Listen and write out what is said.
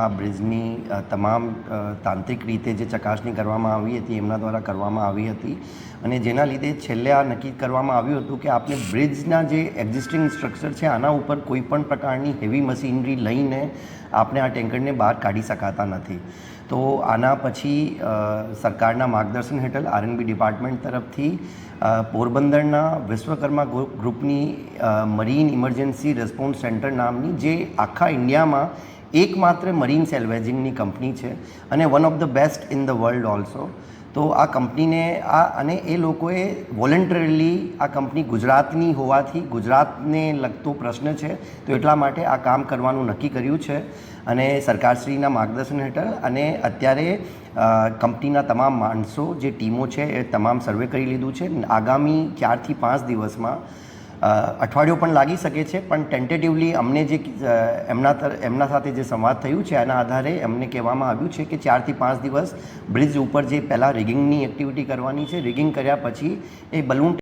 આ બ્રિજની તમામ તાંત્રિક રીતે જે ચકાસણી કરવામાં આવી હતી એમના દ્વારા કરવામાં આવી હતી અને જેના લીધે છેલ્લે આ નક્કી કરવામાં આવ્યું હતું કે આપણે બ્રિજના જે એક્ઝિસ્ટિંગ સ્ટ્રક્ચર છે આના ઉપર કોઈ પણ પ્રકારની હેવી મશીનરી લઈને આપણે આ ટેન્કરને બહાર કાઢી શકાતા નથી. તો આના પછી સરકારના માર્ગદર્શન હેઠળ આરએનબી ડિપાર્ટમેન્ટ તરફથી પોરબંદરના વિશ્વકર્મા ગ્રુપની મરીન ઇમરજન્સી રિસ્પોન્સ સેન્ટર નામની જે આખા ઇન્ડિયામાં એકમાત્ર મરીન સેલ્વેજિંગની કંપની છે અને one of the best in the world also. તો આ કંપનીને અને એ લોકોએ વોલન્ટરીલી આ કંપની ગુજરાતની હોવાથી ગુજરાતને લગતો પ્રશ્ન છે તો એટલા માટે આ કામ કરવાનું નક્કી કર્યું છે અને સરકારશ્રીના માર્ગદર્શન હેઠળ અને અત્યારે કંપનીના તમામ માણસો જે ટીમો છે એ તમામ સર્વે કરી લીધું છે. આગામી 4 થી 5 દિવસમાં અઠવાડિયું પણ લાગી શકે છે પણ ટેન્ટેટિવલી અમને જે એમના સાથે જે સંવાદ થયું છે એના આધારે અમને કહેવામાં આવ્યું છે કે 4 થી 5 દિવસ બ્રિજ ઉપર જે પહેલાં રિગિંગની એક્ટિવિટી કરવાની છે, રિગિંગ કર્યા પછી એ બલૂન